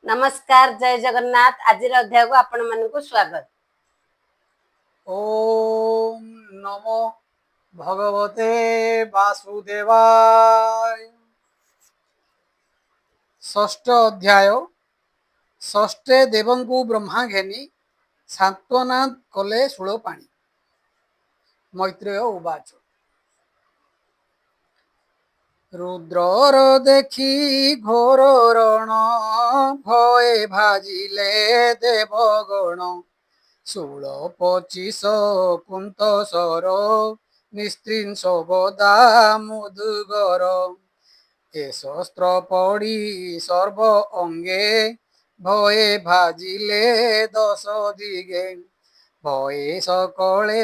नमस्कार जय जगन्नाथ। आज अध्याय को आपण मानक स्वागत। ओम नमो भगवते वासुदेवाय। षष्ठ अध्याय। षष्ठे देवंकु ब्रह्मा घेनी सांत्वना कले शूलपाणी। मैत्रेय उवाच। रुद्रर देखी घोर रण भये भाजिले देवगण। 16-25 कुंत सर निस्त्रिंश बदा मुदुगर। ए शस्त्र पड़ी सर्व अंगे भये भाजिले 10 दिगे। भये सकले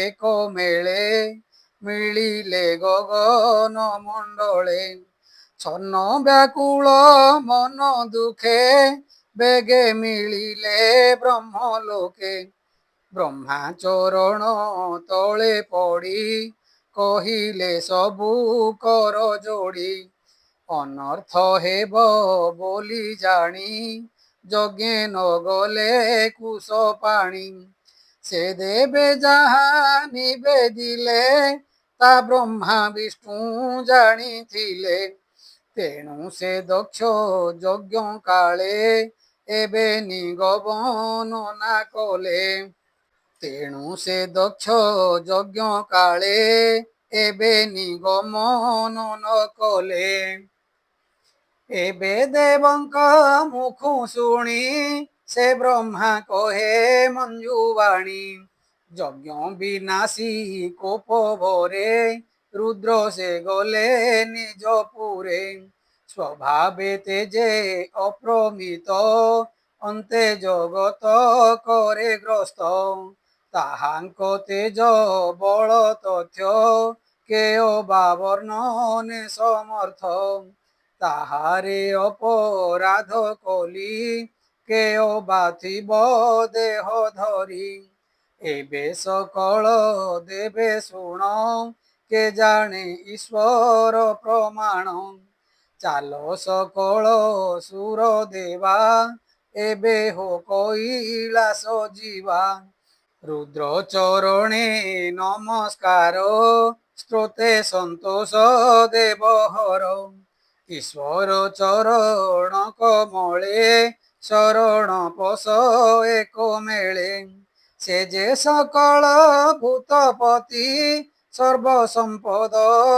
एक मेले मिलिले गगन मंडले। छन्न व्याकुल मन दुखे बेगे मिलिले ब्रह्मलोके। ब्रह्मा चरण तले पड़ी कहिले सबु कर जोड़ी। अनर्थ हेब बोली जानी यज्ञे न गले कुश पाणी। से देवे जहा निवेदिले ता ब्रह्मा विष्णु जानिथिले। तेणु से दक्ष यज्ञ काले एबे निगमन ना कले। तेणु से दक्ष यज्ञ काले एबे निगमन न कले। एबे देवंक मुखु शुणी से ब्रह्मा कहे मंजुवाणी। यज्ञ विनाशी कोप भरे रुद्र से गले निज पुरे। स्वभावे तेजे अप्रमित अन्ते जगत करे ग्रस्त। ताहांक तेज बल तथ्य के वर्णने समर्थ। ताहारे अपराध कली के बाथिब देह धरी। एबे सकल देवे शुण के जाने ईश्वर प्रमाण। चालो सकल सुर देवा एबे हो कैलास जीवा। रुद्र चरणे नमस्कार स्त्रोते संतोष देवहर। ईश्वर चरण कमले शरण पश एक मेले। से जे सकल भूतपति सर्व संपद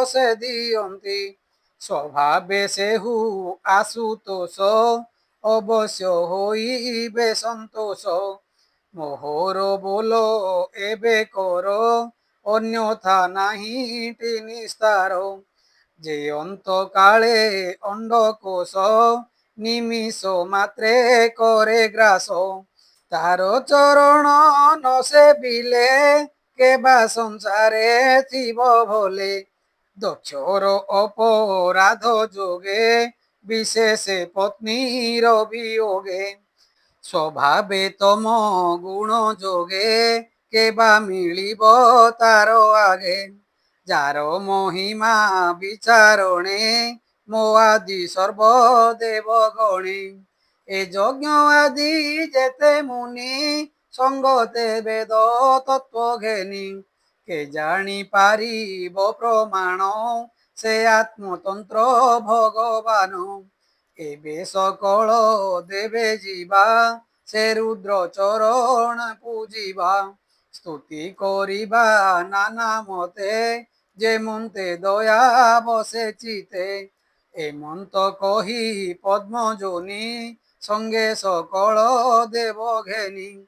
से दियंती। स्वभावे सेहु आशुतोष अवश्य होइबे संतोष। मोहर बोलो एबे कर अन्यथा नाही निस्तार। जे अंत काले अंडकोश निमिष मात्रे करे ग्रास। तार चरण न सेविले केबा संसारे थिब भले। दक्षर अपराध जोगे विशेष पत्नीर वियोगे। स्वभावे तम गुण जोगे केबा मिलिब तार आगे। जार महिमा विचारणे मो आदि सर्व देव गणे। ए यज्ञ आदि जेते मुनि संगते वेद तत्व घेनी। के जानी पारिब प्रमाण से आत्मतंत्र भगवान। एबे सकल देवे जीवा से रुद्र चरण पूजिबा। स्तुति करिबा नाना मते जे मन्ते दया बसे चिते। एमंत कही पद्मजोनि संगे सकल देव घेनी।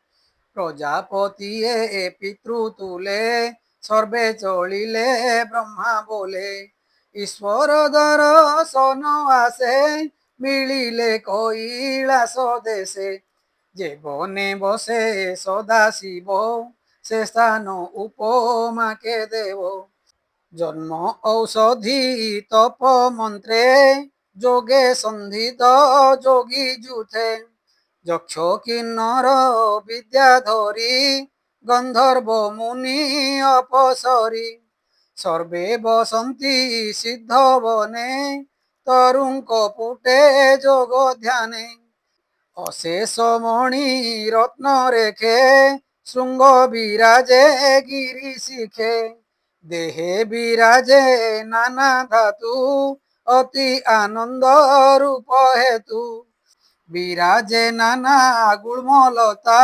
प्रजापति ए पितृ तुले सर्वे चलिले ब्रह्मा बोले। ईश्वर दर्शन आसे मिलिले कैलास देशे। जे बने बसे सदा शिव से स्थान उपमा के देव। जन्म औषधि तप मंत्रे जोगे संधित जोगी जुथे। यक्ष किन्नर विद्याधरी गंधर्व मुनि अपसरी। सर्वे बसंती सिद्ध बने तरुंक पुटे जोग ध्याने। অশেষ মণি রত্ন রেখে শৃঙ্গ বিরাজে গিরি শিখে দেহে বিরাজে নানা ধাতু অতি আনন্দ রূপ হেতু বিরাজে নানা গুল্মলতা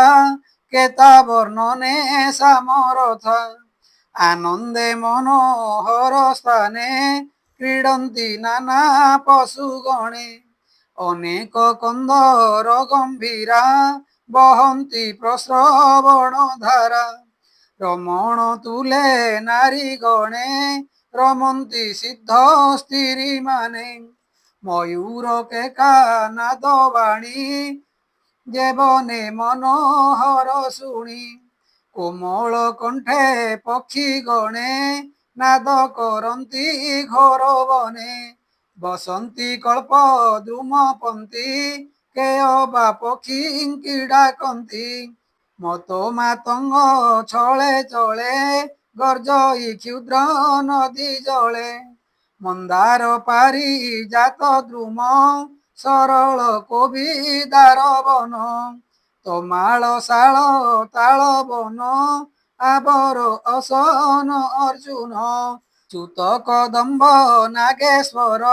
কেতা বর্ণনে সামরথা আনন্দে মনোহর স্থানে ক্রীড়ন্তি নানা পশুগণে অনেক কন্দর গম্ভীরা বহন্তি প্রশ্রবণ ধারা রমণ তুলে নারী গণে রমন্তি সিদ্ধ স্ত্রী মানে ময়ূর কেকা নাদ বাণী যেবনে মনোহর শুଣି কোমଳ কণ্ঠে পক্ষୀ ଗଣେ ନାଦ କରନ୍ତି ଘୋର ବନେ ବସନ୍ତି କଳ୍ପ ଦ୍ରୁମ ପନ୍ତି କେୟ ବା ପକ୍ଷୀ ଡାକନ୍ତି ମତ ମାତଙ୍ଗ ଛଳେ ଚଳେ ଗର୍ଜଇ କ୍ଷୁଦ୍ର ନଦୀ ଜଳେ ମନ୍ଦାର ପାରି ଜାତ ଦ୍ରୁମ ସରଳ କୋବିଦାର ବନ ତମାଳ ଶାଳ ତାଳ ବନ ଆବର ଅସନ ଅର୍ଜୁନ ଚ୍ୟୁତ କଦମ୍ବ ନାଗେଶ୍ୱର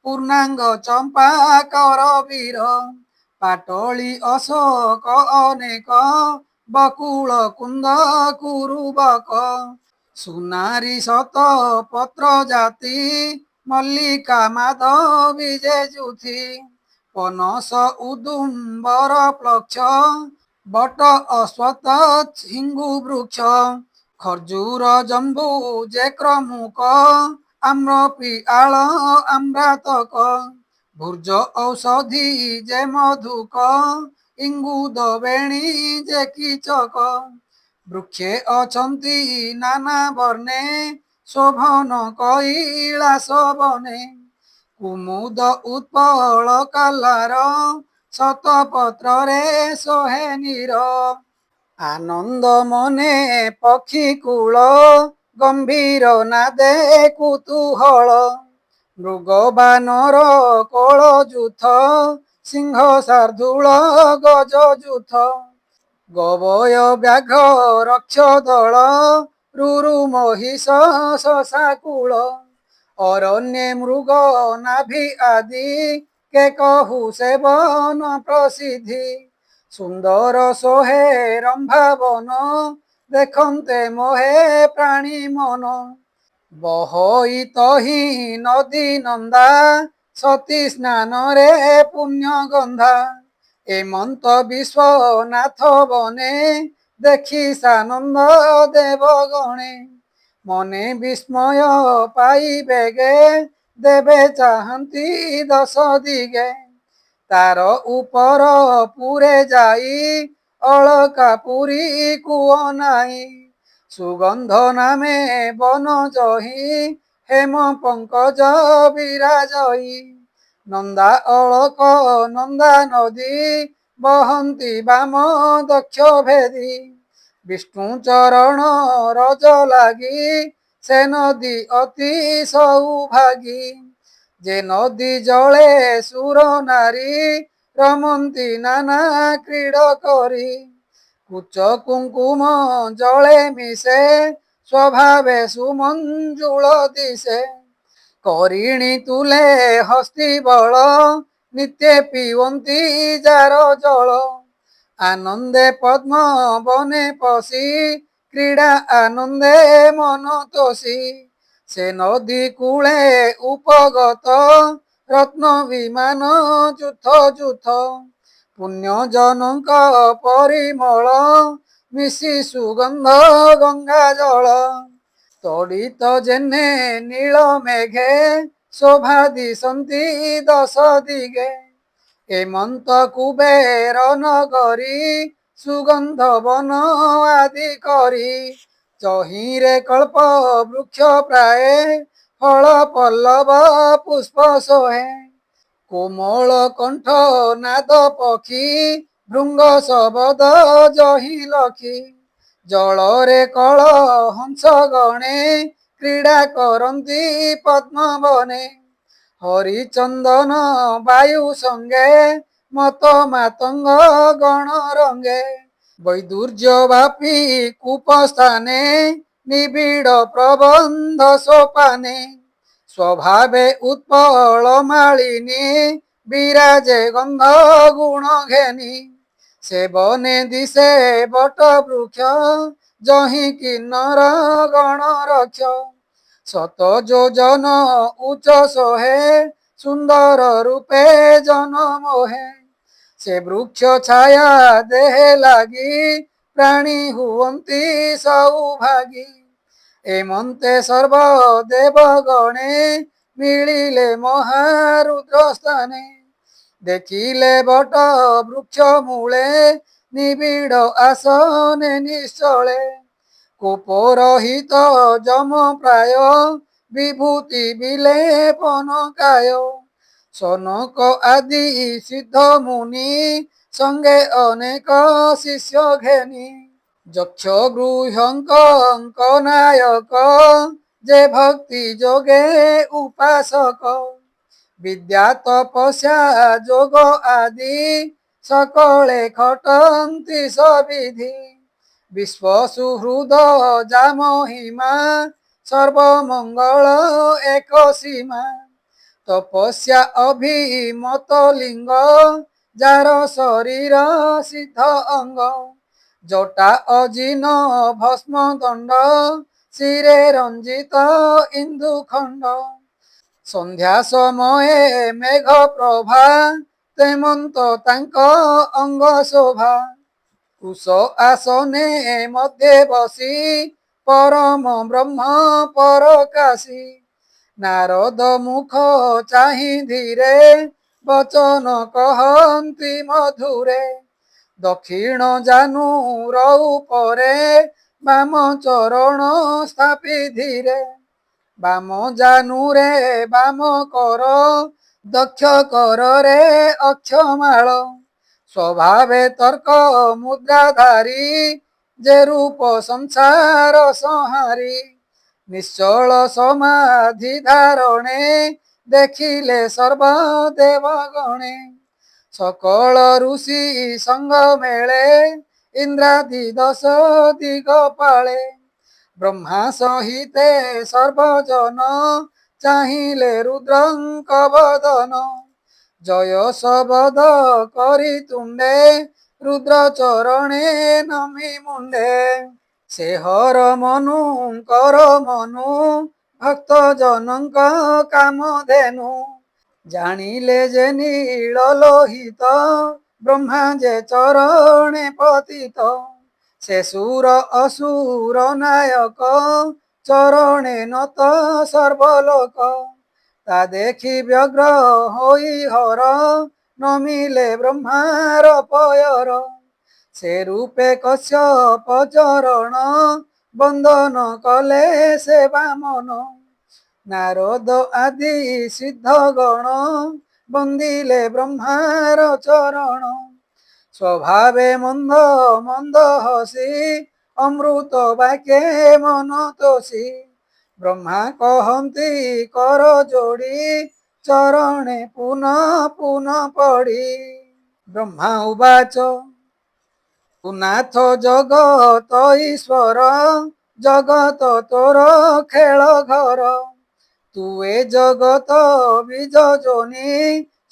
ପୂର୍ଣ୍ଣାଙ୍ଗ ଚମ୍ପା କର ବୀର ପାଟଳି ଅଶୋକ ଅନେକ ବକୁଳ କୁନ୍ଦ କୁରୁବକ ସୁନାରୀ ଶତ ପତ୍ର ଜାତି ମଲ୍ଲିକା ମାଧବୀ ଜେଜୁଥି ପନସ ଉଦୁମ୍ବର ପ୍ଲକ୍ଷ ବଟ ଅଶ୍ୱତ ହିଙ୍ଗୁ ବୃକ୍ଷ ଖର୍ଜୁର ଜମ୍ବୁ ଯେ କ୍ରମୁକ ଆମ୍ର ପିଆଳ ଆମ୍ରାତକ ଭୁର୍ଜ ଔଷଧି ଯେ ମଧୁକ ଇଙ୍ଗୁଦ ବେଣୀ ଯେ କିଚକ ବୃକ୍ଷେ ଅଛନ୍ତି ନାନା ବର୍ଣ୍ଣେ ଶୋଭନ କୈଳାସ ବନେ କୁମୁଦ ଉତ୍ପଳ କାଲାର ଶତ ପତ୍ରରେ ଶୋହେ ନୀର ଆନନ୍ଦ ମନେ ପକ୍ଷୀ କୂଳ ଗମ୍ଭୀର ନାଦେ କୁତୁହଳ ମୃଗ ବାନର କୋଳ ଯୁଥ ସିଂହ ଶାର୍ଦୂଳ ଗଜ ଯୁଥ ଗବୟ ବ୍ୟାଘ୍ର ରକ୍ଷ ଦଳ ରୁରୁ ମହିଷ ଶଶା କୂଳ ଅରଣ୍যେ ମୃଗ ନାଭି ଆଦି କେ କହୁ ସେବନ ପ୍ରସିଦ୍ଧି ସୁନ୍ଦର ସୋହେ ରମ୍ଭାବନ ଦେଖନ୍ତେ ମୋହେ ପ୍ରାଣୀ ମନ ବହଇ ତହି ନଦୀ ନନ୍ଦା ସତୀ ସ୍ନାନରେ ପୁଣ୍ୟ ଗନ୍ଧା ଏମନ୍ତ ବିଶ୍ୱନାଥ ବନେ ଦେଖି ସାନନ୍ଦ ଦେବ ଗଣେ ମନେ ବିସ୍ମୟ ପାଇ ବେଗେ ଦେବେ ଚାହାନ୍ତି ଦଶ ଦିଗେ ତାର ଉପର ପୁରେ ଯାଇ ଅଳକା ପୁରୀ କୁଅ ନାହିଁ ସୁଗନ୍ଧ ନାମେ ବନ ଜହି ହେମ ପଙ୍କଜ ବିରାଜଇ ନନ୍ଦା ଅଳକ ନନ୍ଦା ନଦୀ ବହନ୍ତି ବାମ ଦକ୍ଷ ଭେଦି ବିଷ୍ଣୁ ଚରଣ ରଜ ଲାଗି ସେ ନଦୀ ଅତି ସୌଭାଗୀ ଯେ ନଦୀ ଜଳେ ସୁର ନାରୀ ରମନ୍ତି ନାନା କ୍ରୀଡ଼ କରି କୁଚ କୁଙ୍କୁମ ଜଳେ ମିଶେ ସ୍ୱଭାବେ ସୁମଞ୍ଜୁଳ ଦିଶେ କରିଣି ତୁଲେ ହସ୍ତି ବଳ ନିତ୍ୟ ପିବନ୍ତି ଯାର ଜଳ ଆନନ୍ଦେ ପଦ୍ମ ବନେ ପଶି କ୍ରୀଡ଼ା ଆନନ୍ଦେ ମନ ତୋଷି ସେ ନଦୀ କୂଳେ ଉପଗତ ରତ୍ନ ବିମାନ ଯୁଥ ଯୁଥ ପୁଣ୍ୟ ଜନଙ୍କ ପରିମଳ ମିଶି ସୁଗନ୍ଧ ଗଙ୍ଗା ଜଳ ତଡ଼ିତ ଜେନେ ନୀଳ ମେଘେ ଶୋଭା ଦିଶନ୍ତି ଦଶ ଦିଗେ ଏମନ୍ତ କୁବେର ନଗରୀ ସୁଗନ୍ଧ ବନ ଆଦି କରି ଚହିଁରେ କଳ୍ପ ବୃକ୍ଷ ପ୍ରାୟ ଫଳ ପଲ୍ଲବ ପୁଷ୍ପ ଶୋହେ କୋମଳ କଣ୍ଠ ନାଦ ପକ୍ଷୀ ଭୃଙ୍ଗ ଶବଦ ଜହି ଲଖି ଜଳରେ କଳ ହଂସ ଗଣେ କ୍ରୀଡ଼ା କରନ୍ତି ପଦ୍ମ ବନେ ହରିଚନ୍ଦନ ବାୟୁ ସଙ୍ଗେ মত মাতঙ্গ গণ রঙ্গে বৈদুর্য ব্যাপী কূপস্থানে নিবিড় প্রবন্ধ সোপানে স্বভাবে উৎপল মালিনী বিরাজে গন্ধ গুণ ঘেনি সেবনে দিশে বট বৃক্ষ জহি কিন্নর গণ রক্ষ শত যোজন উচ্চ সোহে সুন্দর রূপে জন মোহে সে বৃক্ষ ছায়া দেহে লাগি প্রাণী হুয়ন্তি সৌভাগী এমন্তে সর্বদেব গণে মিলিলে মহারুদ্র স্থানে দেখিলে বট বৃক্ষ মূলে নিবিড় আসনে নিশ্চলে কুপরহিত যম প্রায় বিভূতি বিলেপন কায় সনক আদি সিদ্ধ মুনি সঙ্গে অনেক শিষ্য ঘেনি যক্ষ গৃহঙ্ক নায়ক যে ভক্তি যোগে উপাসক বিদ্যা তপস্যা যোগ আদি সকলে খটন্তি সবিধি বিশ্ব সুহৃদ যা মহিমা সর্বমঙ্গল এক সীমা তপস্যা অভিমত লিঙ্গ যার শরীর সিদ্ধ অঙ্গ জটা অজিন ভস্ম দণ্ড শিরে রঞ্জিত ইন্দু খণ্ড সন্ধ্যা সময়ে মেঘ প্রভা তেমন্ত তাঙ্ক অঙ্গ শোভা কুশ আসনে মধ্যে বসি পরম ব্রহ্ম পরকাশী নারদ মুখ চাহি ধীরে বচন কহନ୍ତି মধুরে দক্ষিণ জানু ଉପରେ বাম চরণ স্থাপি ধীরে বাম জানুরে বাম কর দক্ষ কରରେ অক্ষମାଳ স্বভাবে তর্ক মুদ্রাধারী যে রূপ সংসার সংহারী নিশ্চଳ সমাধি ধারণে দেখিলে সর্বদেব গণে সকল ঋষি সঙ্গ মেଳେ ইন্দ্রাদি দশ দিগ পাଳେ ব্রহ্মা সহিতে সর্বজন চাহিলে রুদ্রঙ্ক বদন জয় শবদ করি তুণ্ডে রুদ্র চরণে নমি মুণ্ডে ସେ ହର ମନୁଙ୍କର ମନୁ ଭକ୍ତ ଜନଙ୍କ କାମ ଧେନୁ ଜାଣିଲେ ଯେ ନୀଳ ଲୋହିତ ବ୍ରହ୍ମା ଯେ ଚରଣେ ପତିତ ସେ ସୁର ଅସୁର ନାୟକ ଚରଣେ ନତ ସର୍ବଲୋକ ତା ଦେଖି ବ୍ୟଗ୍ର ହୋଇ ହର ନମିଲେ ବ୍ରହ୍ମାର ପୟର ସେ ରୂପେ କଶ୍ୟପ ଚରଣ ବନ୍ଦନ କଲେ ସେ ବାମନ ନାରଦ ଆଦି ସିଦ୍ଧ ଗଣ ବନ୍ଦିଲେ ବ୍ରହ୍ମାର ଚରଣ ସ୍ୱଭାବେ ମନ୍ଦ ମନ୍ଦ ହସି ଅମୃତ ବାକ୍ୟେ ମନ ତୋଷି ବ୍ରହ୍ମା କହନ୍ତି କର ଯୋଡ଼ି ଚରଣେ ପୁନଃ ପୁନଃ ପଡ଼ି ବ୍ରହ୍ମା ଉବାଚ ନାଥ ଜଗତ ଈଶ୍ୱର ଜଗତ ତୋର ଖେଳ ଘର ତୁ ଏ ଜଗତ ବୀଜ ଯୋନି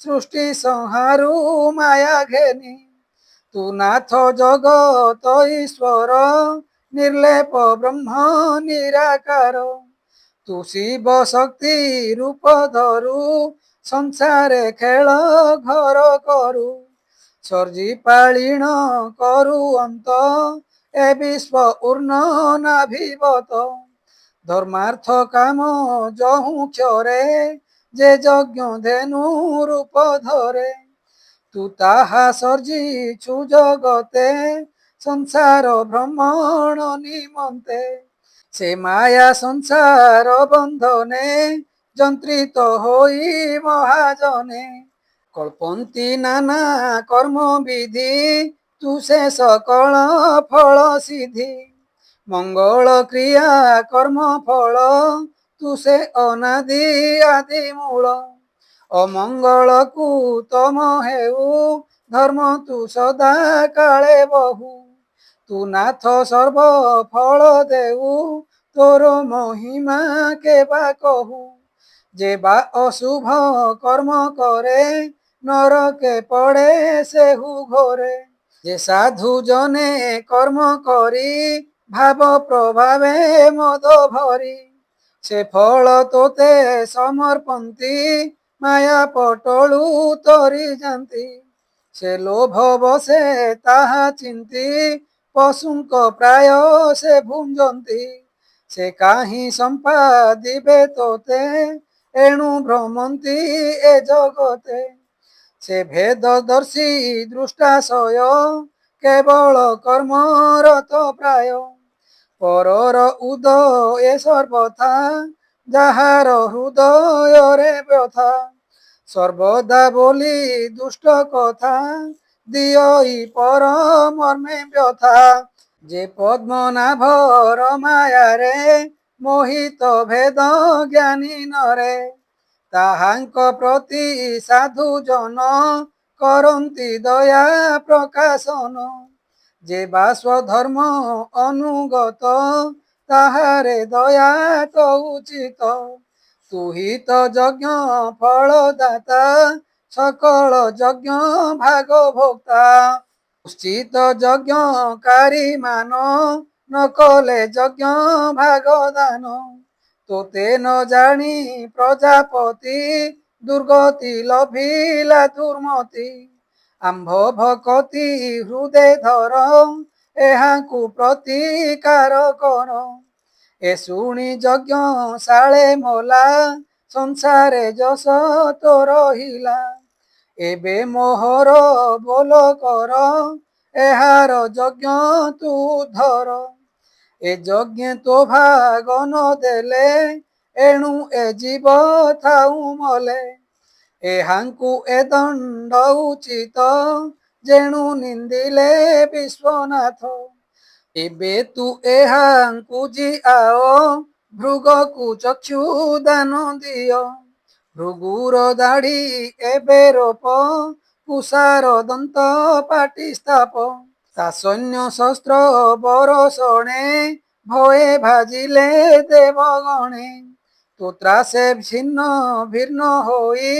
ସୃଷ୍ଟି ସଂହାରୁ ମାୟା ଘେନି ତୁ ନାଥ ଜଗତ ଈଶ୍ୱର ନିର୍ଲେପ ବ୍ରହ୍ମ ନିରାକାର ତୁ ଶିବ ଶକ୍ତି ରୂପ ଧରୁ ସଂସାରେ ଖେଳ ଘର କରୁ ସର୍ଜି ପାଳିଣ କରୁଅନ୍ତ ଏ ବିଶ୍ୱ ଉର୍ଣ୍ଣ ନାଭିବତ ଧର୍ମାର୍ଥ କାମ ଯହୁଁ କ୍ଷରେ ଯେ ଯଜ୍ଞ ଧେନୁ ରୂପ ଧରେ ତୁ ତାହା ସର୍ଜିଛୁ ଜଗତେ ସଂସାର ଭ୍ରମଣ ନିମନ୍ତେ ସେ ମାୟା ସଂସାର ବନ୍ଧନେ ଯନ୍ତ୍ରିତ ହୋଇ ମହାଜନେ কল্পন্তি নানা কর্মবিধি তু সে সকল ফল সিদ্ধি মঙ্গল ক্রিয়া কর্ম ফল তু সে অনাদি আদি মূল ଅମଙ୍ଗଳ କୁ ତମ ହେଉ ଧର୍ମ ତୁ ସଦା କାଳେ ବହୁ। ତୁ ନାଥ ସର୍ବ ଫଳ ଦେଉ ତୋର ମହିମା କେବା କହୁ। ଯେ ବା ଅଶୁଭ କର୍ମ କରେ ନରକେ ପଡ଼େ ସେହୁ ଘୋରେ। ଯେ ସାଧୁ ଜନେ କର୍ମ କରି ଭାବ ପ୍ରଭାବେ ମଦ ଭରି। ସେ ଫଳ ତୋତେ ସମର୍ପନ୍ତି ମାୟା ପଟଳୁ ତରି ଯାନ୍ତି। ସେ ଲୋଭ ବସେ ତାହା ଚିନ୍ତି ପଶୁଙ୍କ ପ୍ରାୟ ସେ ଭୁଞ୍ଜନ୍ତି। ସେ କାହିଁ ସମ୍ପାଦିବେ ତୋତେ ଏଣୁ ଭ୍ରମନ୍ତି ଏ ଜଗତେ। ସେ ଭେଦଦର୍ଶୀ ଦୃଷ୍ଟାଶୟ କେବଳ କର୍ମରତ ପ୍ରାୟ। ପରର ଉଦ ଏ ସର୍ବଥା ଯାହାର ହୃଦୟରେ ବ୍ୟଥା। ସର୍ବଦା ବୋଲି ଦୁଷ୍ଟ କଥା ଦିଅଇ ପର ମର୍ମେ ବ୍ୟଥା। ଯେ ପଦ୍ମନାଭର ମାୟାରେ ମୋହିତ ଭେଦ ଜ୍ଞାନୀ ନରେ। ତାହାଙ୍କ ପ୍ରତି ସାଧୁ ଜନ କରନ୍ତି ଦୟା ପ୍ରକାଶନ। ଯେ ବା ସ୍ୱଧର୍ମ ଅନୁଗତ ତାହାରେ ଦୟା ତ ଉଚିତ। ତୁହିତ ଯଜ୍ଞ ଫଳଦାତା ସକଳ ଯଜ୍ଞ ଭାଗ ଭୋକ୍ତା। ଉଚିତ ଯଜ୍ଞକାରୀ ମାନ ନ କଲେ ଯଜ୍ଞ ଭାଗ ଦାନ। ତୋତେ ନ ଜାଣି ପ୍ରଜାପତି ଦୁର୍ଗତି ଲଭିଲା ଦୁର୍ମତି। ଆମ୍ଭ ଭକତି ହୃଦେ ଧର ଏହାକୁ ପ୍ରତିକାର କର। ଏ ଶୁଣି ଯଜ୍ଞ ଶାଳେ ମଲା ସଂସାରେ ଯଶ ତ ରହିଲା। ଏବେ ମୋହର ବୋଲ କର ଏହାର ଯଜ୍ଞ ତୁ ଧର। ଏ ଯଜ୍ଞେ ତୋ ଭାଗ ନ ଦେଲେ ଏଣୁ ଏ ଜୀବ ଥାଉ ମଲେ। ଏହାଙ୍କୁ ଏ ଦଣ୍ଡ ଉଚିତ ଯେଣୁ ନିନ୍ଦିଲେ ବିଶ୍ୱନାଥ। ଏବେ ତୁ ଏହାଙ୍କୁ ଜିଆଅ ଭୃଗକୁ ଚକ୍ଷୁ ଦାନ ଦିଅ। ଭୃଗୁର ଦାଢ଼ି ଏବେ ରୋପ କୁଶାର ଦନ୍ତ ପାଟି ସ୍ଥାପ। ତା ସୈନ୍ୟ ଶସ୍ତ୍ର ବରଷଣେ ଭୟେ ଭାଜିଲେ ଦେବଗଣେ। ତୁ ତ୍ରାସେ ଛିନ୍ନ ଭିନ୍ନ ହୋଇ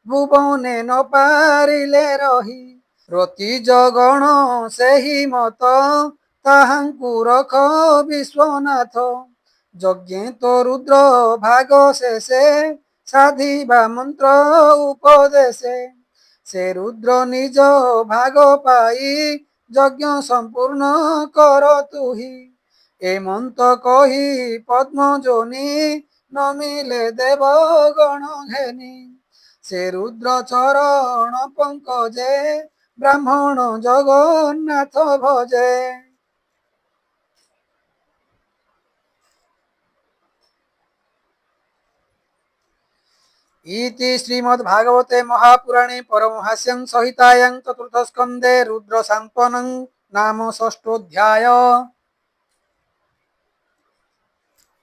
ଭୁବନେ ନ ପାରିଲେ ରହି। ରତି ଜଗଣ ସେହି ମତ ତାହାଙ୍କୁ ରଖ ବିଶ୍ୱନାଥ। ଯଜ୍ଞେ ତ ରୁଦ୍ର ଭାଗ ଶେଷେ ସାଧିବା ମନ୍ତ୍ର ଉପଦେଶେ। ସେ ରୁଦ୍ର ନିଜ ଭାଗ ପାଇ ଯଜ୍ଞ ସମ୍ପୂର୍ଣ୍ଣ କର ତୁହି। ଏ ମନ୍ତ୍ର କହି ପଦ୍ମଜୋନି ନମିଲେ ଦେବଗଣ ଘେନି। ସେ ରୁଦ୍ର ଚରଣ ପଙ୍କଜେ ବ୍ରାହ୍ମଣ ଜଗନ୍ନାଥ ଭଜେ। इति श्रीमद्भागवते महापुराणे परमहास्यं संहितायां चतुर्थस्कन्धे रुद्रशान्तनं नाम षष्ठोऽध्याय।